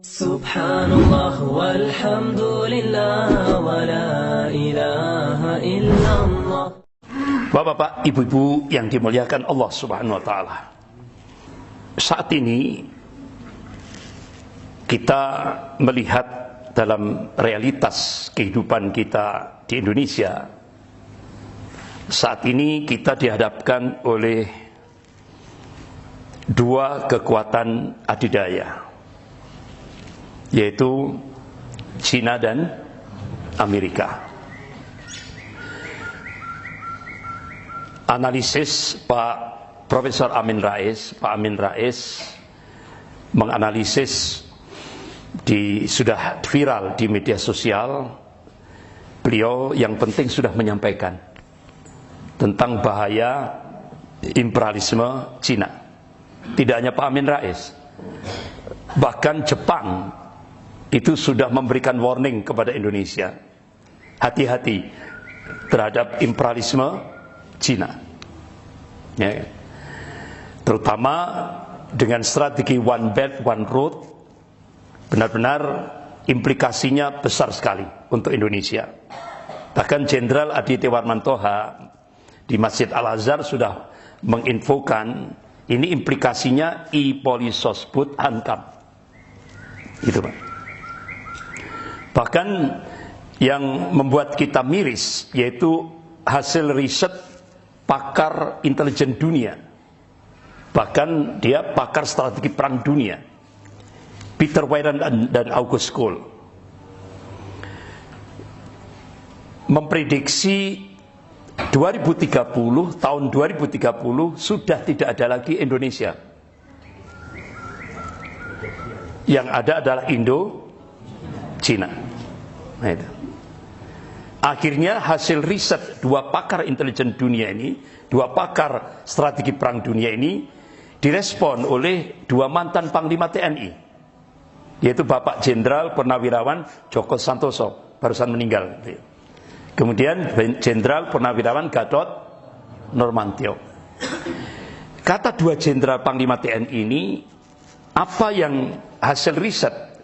Subhanallah walhamdulillah wa la ilaha illallah. Bapak-bapak, ibu-ibu yang dimuliakan Allah Subhanahu wa taala. Saat ini kita melihat dalam realitas kehidupan kita di Indonesia. Saat ini kita dihadapkan oleh dua kekuatan adidaya, yaitu China dan Amerika. Analisis Pak Profesor Amin Rais, Pak Amin Rais menganalisis sudah viral di media sosial. Beliau yang penting sudah menyampaikan tentang bahaya imperialisme Cina. Tidak hanya Pak Amin Rais, bahkan Jepang itu sudah memberikan warning kepada Indonesia. Hati-hati terhadap imperialisme Cina, ya. Terutama dengan strategi One Belt One Road, benar-benar implikasinya besar sekali untuk Indonesia. Bahkan Jenderal Aditya Warmantoha di Masjid Al-Azhar sudah menginfokan ini implikasinya i-polisosbud hankam, gitu Pak. Bahkan yang membuat kita miris yaitu hasil riset pakar intelijen dunia, bahkan dia pakar strategi perang dunia, Peter Weiran dan August Cole, memprediksi 2030, tahun 2030 sudah tidak ada lagi Indonesia. Yang ada adalah Indo-Cina. Nah, itu. Akhirnya hasil riset dua pakar intelijen dunia ini, dua pakar strategi perang dunia ini, direspon oleh dua mantan Panglima TNI, yaitu Bapak Jenderal Purnawirawan Djoko Santoso, barusan meninggal. Kemudian Jenderal Purnawirawan Gatot Nurmantio. Kata dua Jenderal Panglima TNI ini, apa yang hasil riset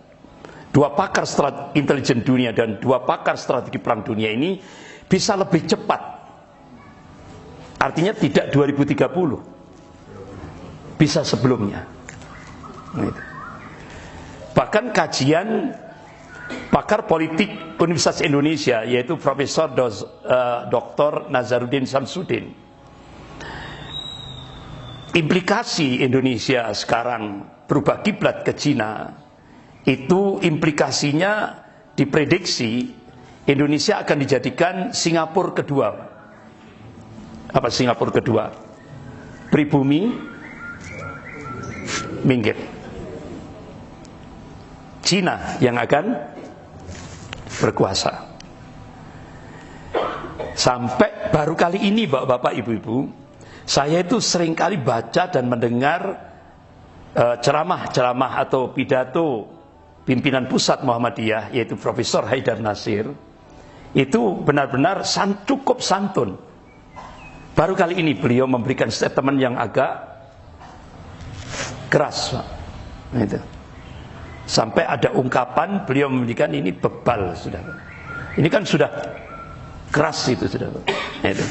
dua pakar intelijen dunia dan dua pakar strategi perang dunia ini bisa lebih cepat. Artinya tidak 2030, bisa sebelumnya. Bahkan kajian pakar politik Universitas Indonesia, yaitu Profesor Dr. Nazaruddin Samsudin, implikasi Indonesia sekarang berubah kiblat ke Cina, itu implikasinya diprediksi Indonesia akan dijadikan Singapura kedua. Apa Singapura kedua? Pribumi minggir, Cina yang akan berkuasa. Sampai baru kali ini Bapak Ibu-ibu, saya itu seringkali baca dan mendengar ceramah-ceramah atau pidato pimpinan pusat Muhammadiyah, yaitu Profesor Haidar Nasir. Itu benar-benar cukup santun. Baru kali ini beliau memberikan statement yang agak keras, Pak. Itu. Sampai ada ungkapan beliau memberikan ini bebal, sudah. Ini kan sudah keras itu, sudah. Itu.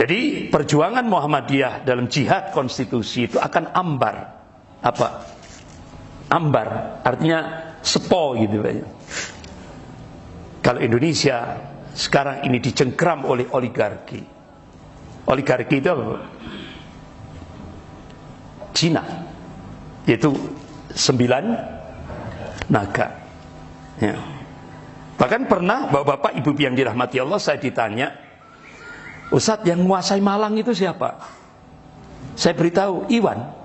Jadi perjuangan Muhammadiyah dalam jihad konstitusi itu akan ambar. Apa? Ambar artinya sepo gitu, Pak. Kalau Indonesia sekarang ini dicengkram oleh oligarki. Oligarki itu apa, Pak? Cina, yaitu 9 naga, ya. Bahkan pernah Bapak Ibu yang dirahmati Allah, saya ditanya, Ustadz, yang menguasai Malang itu siapa? Saya beritahu, Iwan.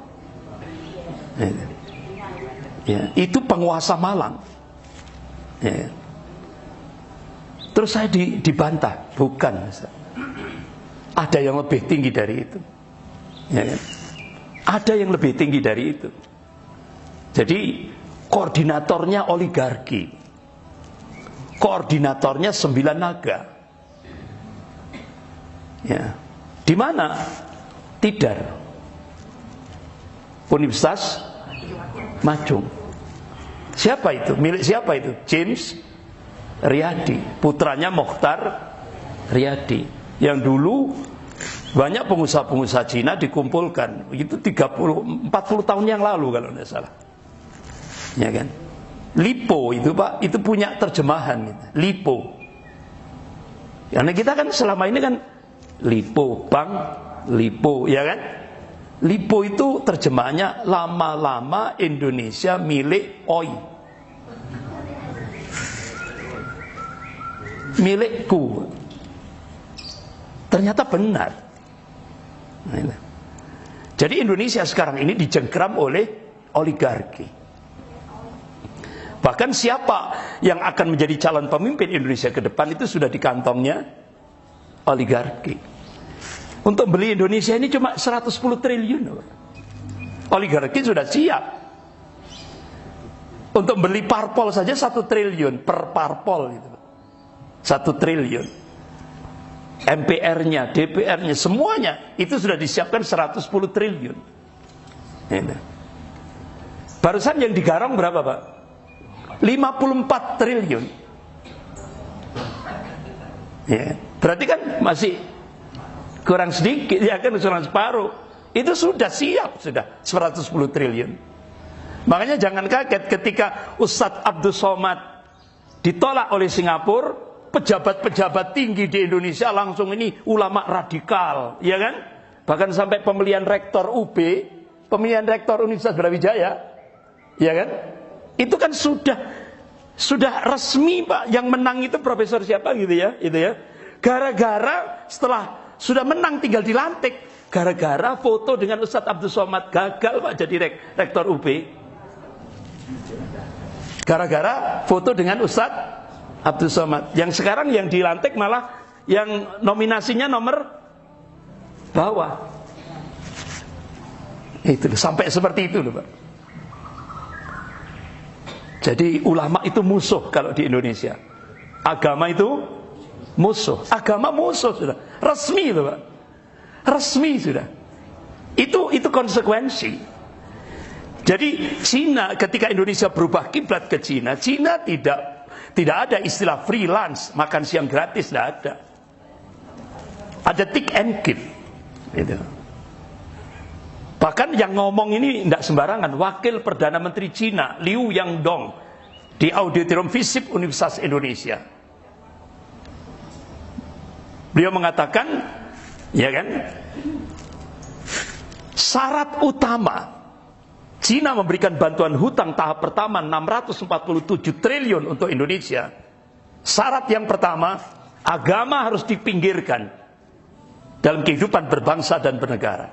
Ya, itu penguasa Malang. Ya. Terus saya dibantah, bukan, Ustadz. Ada yang lebih tinggi dari itu. Ya. Ada yang lebih tinggi dari itu. Jadi koordinatornya oligarki, koordinatornya 9 naga. Ya. Di mana? Tidar, Universitas Majung. Siapa itu? Milik siapa itu? James Riyadi, putranya Mokhtar Riyadi. Yang dulu banyak pengusaha-pengusaha Cina dikumpulkan. Itu 30-40 tahun yang lalu kalau tidak salah. Ya kan? Lipo itu Pak, itu punya terjemahan gitu. Lipo. Karena kita kan selama ini kan Lipo, Bang, Lipo, ya kan? Lipo itu terjemahannya lama-lama Indonesia milik OI. Milikku. Ternyata benar. Jadi Indonesia sekarang ini dijengkram oleh oligarki. Bahkan siapa yang akan menjadi calon pemimpin Indonesia ke depan itu sudah di kantongnya oligarki. Untuk beli Indonesia ini cuma 110 triliun. Oligarki sudah siap. Untuk beli parpol saja 1 triliun per parpol gitu. 1 triliun. MPR-nya, DPR-nya, semuanya itu sudah disiapkan 110 triliun. Barusan yang digarong berapa Pak? 54 triliun. Ya, berarti kan masih kurang sedikit, ya kan, kurang separuh. Itu sudah siap, sudah 110 triliun. Makanya jangan kaget ketika Ustadz Abdul Somad ditolak oleh Singapura, pejabat-pejabat tinggi di Indonesia langsung ini ulama radikal, ya kan? Bahkan sampai pemilihan rektor UB, pemilihan rektor Universitas Brawijaya, ya kan? Itu kan sudah resmi Pak. Yang menang itu profesor siapa gitu ya, itu ya. Gara-gara setelah sudah menang tinggal dilantik, gara-gara foto dengan Ustadz Abdul Somad, gagal Pak jadi rektor UB. Gara-gara foto dengan Ustadz Abdul Somad. Yang sekarang yang dilantik malah yang nominasinya nomor bawah. Itu sampai seperti itu loh Pak. Jadi ulama itu musuh kalau di Indonesia. Agama itu musuh. Agama musuh sudah. Resmi loh Pak. Resmi sudah. Itu konsekuensi. Jadi Cina, ketika Indonesia berubah kiblat ke Cina, Cina tidak ada istilah freelance, makan siang gratis, tidak ada. Ada take and give. Gitu. Bahkan yang ngomong ini tidak sembarangan. Wakil Perdana Menteri Cina, Liu Yangdong, di Auditorium FISIP Universitas Indonesia. Beliau mengatakan, ya kan, syarat utama Cina memberikan bantuan hutang tahap pertama 647 triliun untuk Indonesia. Syarat yang pertama, agama harus dipinggirkan dalam kehidupan berbangsa dan bernegara.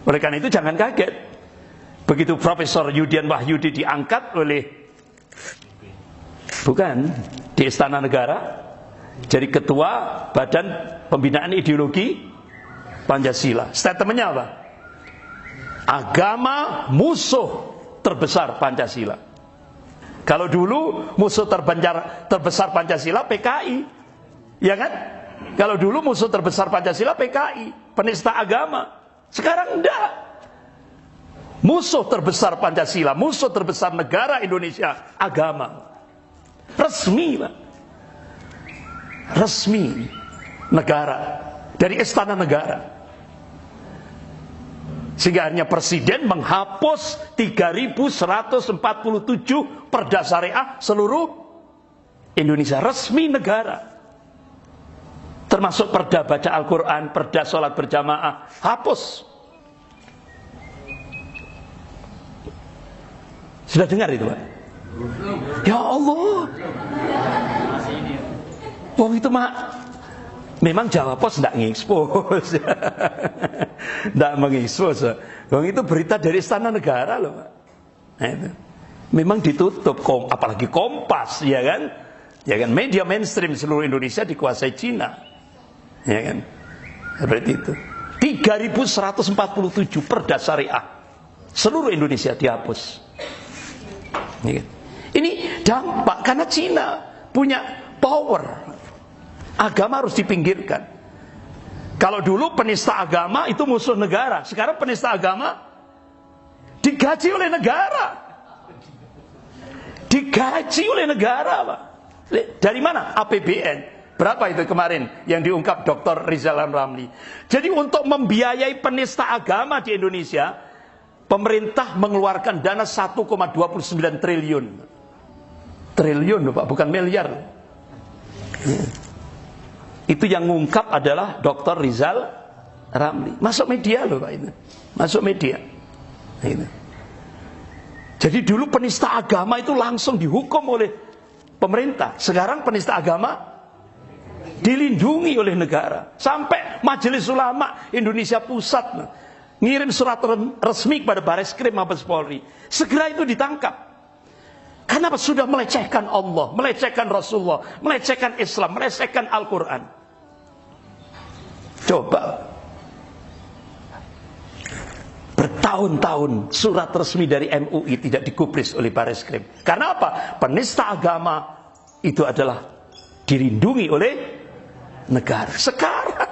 Oleh karena itu jangan kaget begitu Profesor Yudian Wahyudi diangkat oleh di Istana Negara jadi ketua Badan Pembinaan Ideologi Pancasila. Statementnya apa? Agama musuh terbesar Pancasila. Kalau dulu musuh terbesar Pancasila PKI, ya kan? Kalau dulu musuh terbesar Pancasila PKI, penista agama. Sekarang enggak. Musuh terbesar Pancasila, musuh terbesar negara Indonesia, agama. Resmi Pak. Resmi negara, dari Istana Negara. Sehingga hanya Presiden menghapus 3.147 perda syariah seluruh Indonesia. Resmi negara. Termasuk perda baca Al-Quran, perda sholat berjamaah, hapus. Sudah dengar itu Pak? Ya Allah. Wong itu mah memang Jawa Pos tidak ngekspos. Tidak mengekspos. Wong itu berita dari Istana Negara loh Pak. Nah, itu. Memang ditutup, apalagi Kompas, ya kan? Ya kan, media mainstream seluruh Indonesia dikuasai Cina. Ya kan? Seperti itu. 3.147 perda syariah seluruh Indonesia dihapus. Ya kan? Ini dampak karena Cina punya power. Agama harus dipinggirkan. Kalau dulu penista agama itu musuh negara, sekarang penista agama digaji oleh negara. Digaji oleh negara, Pak. Dari mana? APBN. Berapa itu kemarin yang diungkap Dr. Rizal Ramli? Jadi untuk membiayai penista agama di Indonesia, pemerintah mengeluarkan dana 1,29 triliun. Triliun, Pak, bukan miliar. Itu yang ngungkap adalah Dr. Rizal Ramli. Masuk media loh, Pak, itu. Masuk media. Ini. Jadi dulu penista agama itu langsung dihukum oleh pemerintah. Sekarang penista agama dilindungi oleh negara. Sampai Majelis Ulama Indonesia Pusat ngirim surat resmi kepada Bareskrim Mabes Polri. Segera itu ditangkap. Karena sudah melecehkan Allah, melecehkan Rasulullah, melecehkan Islam, melecehkan Al-Quran. Coba. Bertahun-tahun surat resmi dari MUI tidak digubris oleh Bareskrim. Karena apa? Penista agama itu adalah dilindungi oleh negara. Sekarang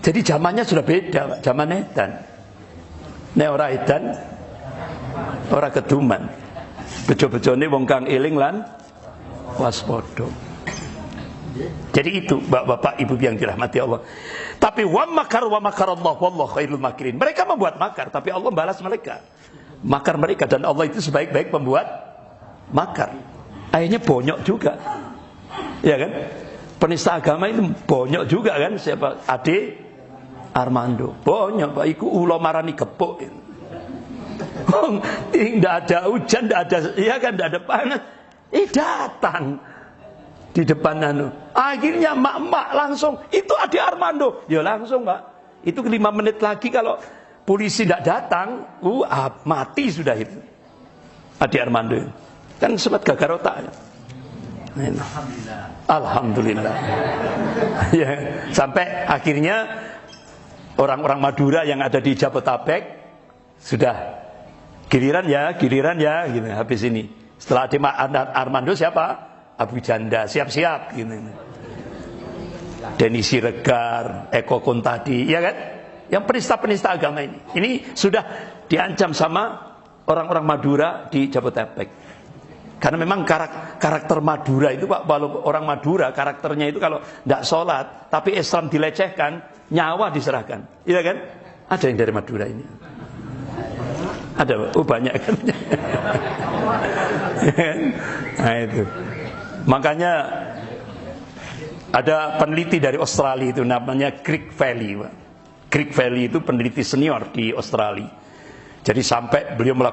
jadi zamannya sudah beda, Pak. Zaman edan. Nek ora edan, ora keduman. Bejo-bejone wong kang eling lan waspada. Jadi itu Bapak Ibu yang dirahmati Allah. Tapi wa makarallah wallahu khairul makirin. Mereka membuat makar, tapi Allah balas mereka. Makar mereka, dan Allah itu sebaik-baik pembuat makar. Akhirnya bonyok juga. Ya kan? Penista agama itu bonyok juga kan? Siapa? Ade Armando. Bonyok, Pak. Iku ulo marani gepuk. Tidak ada hujan, tidak ada, ya kan, tidak ada panas. Datang di depan akhirnya mak-mak langsung, itu Ade Armando. Ya langsung, Pak. Itu 5 menit lagi kalau polisi tidak datang, mati sudah itu. Ade Armando kan sempat gagal otak. Alhamdulillah. Ya, sampai akhirnya orang-orang Madura yang ada di Jabotabek sudah giliran ya gitu. Habis ini setelah Ade Armando siapa? Abu Janda, siap-siap gitu. Denny Siregar, Eko Kuntadi, ya kan? Yang penista-penista agama ini. Ini sudah diancam sama orang-orang Madura di Jabotabek. Karena memang karakter Madura itu, Pak, kalau orang Madura karakternya itu kalau tidak sholat, tapi Islam dilecehkan, nyawa diserahkan. Iya kan? Ada yang dari Madura ini. Ada, Pak? Banyak kan? Nah itu. Makanya ada peneliti dari Australia itu namanya Greg Valley, Pak. Greg Valley itu peneliti senior di Australia. Jadi sampai beliau melakukan